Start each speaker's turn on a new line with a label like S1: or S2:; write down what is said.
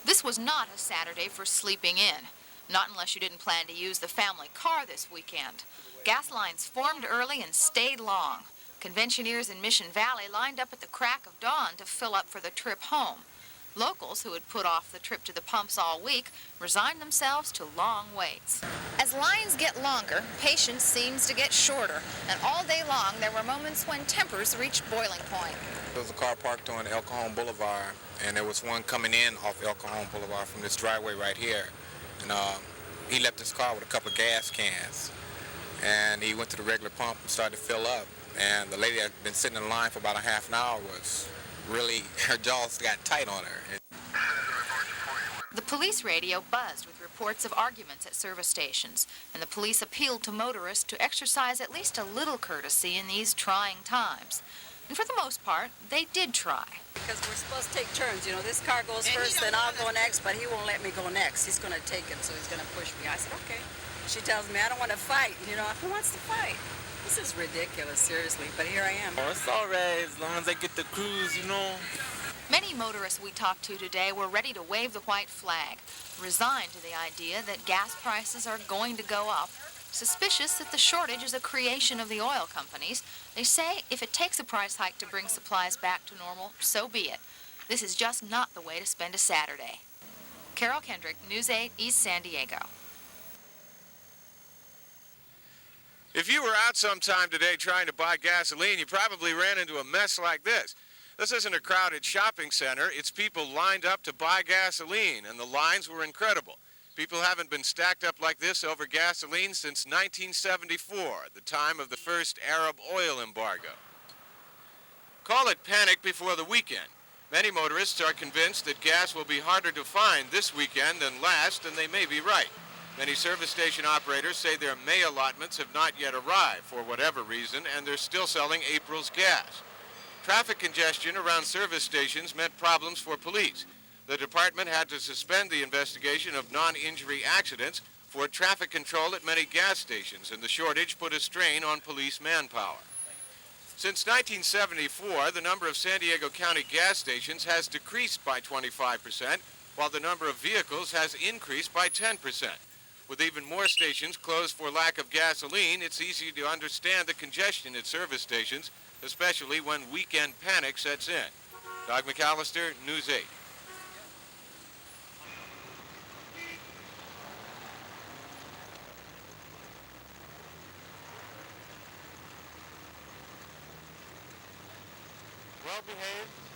S1: This was not a Saturday for sleeping in. Not unless you didn't plan to use the family car this weekend. Gas lines formed early and stayed long. Conventioneers in Mission Valley lined up at the crack of dawn to fill up for the trip home. Locals who had put off the trip to the pumps all week resigned themselves to long waits. As lines get longer, patience seems to get shorter, and all day long there were moments when tempers reached boiling point.
S2: There was a car parked on El Cajon Boulevard, and there was one coming in off El Cajon Boulevard from this driveway right here. And he left his car with a couple of gas cans, and he went to the regular pump and started to fill up. And the lady that had been sitting in line for about a half an hour was really, her jaws got tight on her.
S1: The police radio buzzed with reports of arguments at service stations, and the police appealed to motorists to exercise at least a little courtesy in these trying times. And for the most part, they did try.
S3: Because we're supposed to take turns. You know, this car goes first, then I'll go next, but he won't let me go next. He's going to take it, so he's going to push me. I said, okay. She tells me, I don't want to fight. You know, who wants to fight? This is ridiculous, seriously, but here I am.
S4: Oh, it's all right as long as I get the cruise, you know.
S1: Many motorists we talked to today were ready to wave the white flag, resigned to the idea that gas prices are going to go up, suspicious that the shortage is a creation of the oil companies. They say if it takes a price hike to bring supplies back to normal, so be it. This is just not the way to spend a Saturday. Carol Kendrick, News 8, East San Diego.
S5: If you were out sometime today trying to buy gasoline, you probably ran into a mess like this. This isn't a crowded shopping center. It's people lined up to buy gasoline, and the lines were incredible. People haven't been stacked up like this over gasoline since 1974, the time of the first Arab oil embargo. Call it panic before the weekend. Many motorists are convinced that gas will be harder to find this weekend than last, and they may be right. Many service station operators say their May allotments have not yet arrived for whatever reason, and they're still selling April's gas. Traffic congestion around service stations meant problems for police. The department had to suspend the investigation of non-injury accidents for traffic control at many gas stations, and the shortage put a strain on police manpower. Since 1974, the number of San Diego County gas stations has decreased by 25%, while the number of vehicles has increased by 10%. With even more stations closed for lack of gasoline, it's easy to understand the congestion at service stations, especially when weekend panic sets in. Doug McAllister, News 8. Well behaved.